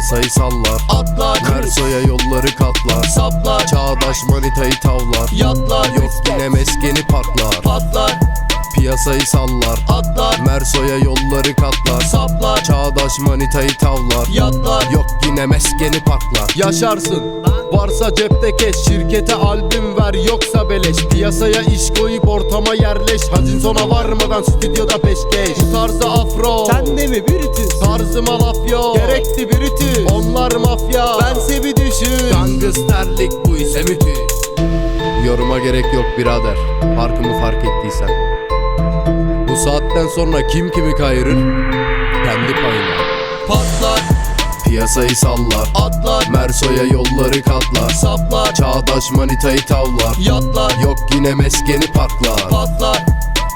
Piyasayı sallar, atlar, Merso'ya yolları katlar, saplar, çağdaş manitayı tavlar, yatlar, yok yine meskeni parklar. patlar, Piyasayı sallar, atlar, Merso'ya yolları katlar, saplar, çağdaş manitayı tavlar, yatlar, yok yine meskeni parklar. Yaşarsın, varsa cepte keş, şirkete albüm ver yoksa beleş. Piyasaya iş koyup ortama yerleş, hazin sona varmadan stüdyoda peşkeş. Bu tarzda afro, sende mi Brutus? tarzıma laf yok, gerekti Brutus. Onlar mafya, Bense bir düşün. gangsterlik bu ise müthiş. Yoruma gerek yok birader, farkımı fark ettiysen. Bu saatten sonra kim kimi kayırır? Kendi payına. Patlar, Piyasayı sallar, atlar, Merso'ya yolları katlar, saplar, çağdaş manitayı tavlar, yatlar, yok yine meskeni parklar. patlar,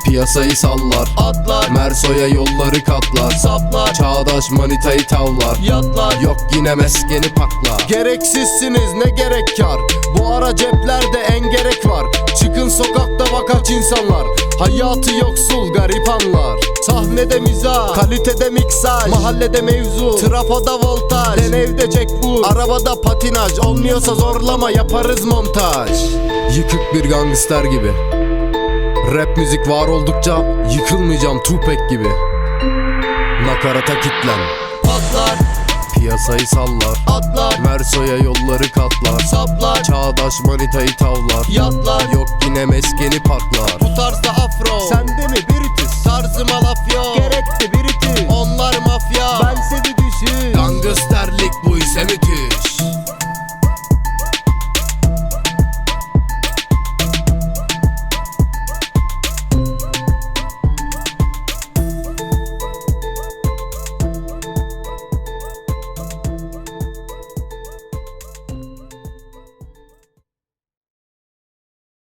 Piyasayı sallar, atlar, Merso'ya yolları katlar, saplar, çağdaş manitayı tavlar, yatlar, yok yine meskeni paklar. Gereksizsiniz ne gerek kar, bu ara ceplerde en gerek var. Çıkın sokakta bak aç insanlar, hayatı yoksul garipanlar. Sahnede mizah, kalitede miksaj, mahallede mevzu, trafoda voltaj, den evde Jackwood, arabada patinaj. Olmuyorsa zorlama yaparız montaj. Yıkık bir gangster gibi, rap müzik var oldukça yıkılmayacağım Tupac gibi. Nakarata kitlen, patlar, piyasayı sallar, atlar, Merso'ya yolları katlar, saplar, çağdaş manitayı tavlar, yatlar, yok yine meskeni parklar. bu tarzda afro, Sende mi Brutus? tarzıma laf yok, Gerekti Brutus. onlar mafya, Bense bir düşün. gangsterlik bu ise müthiş.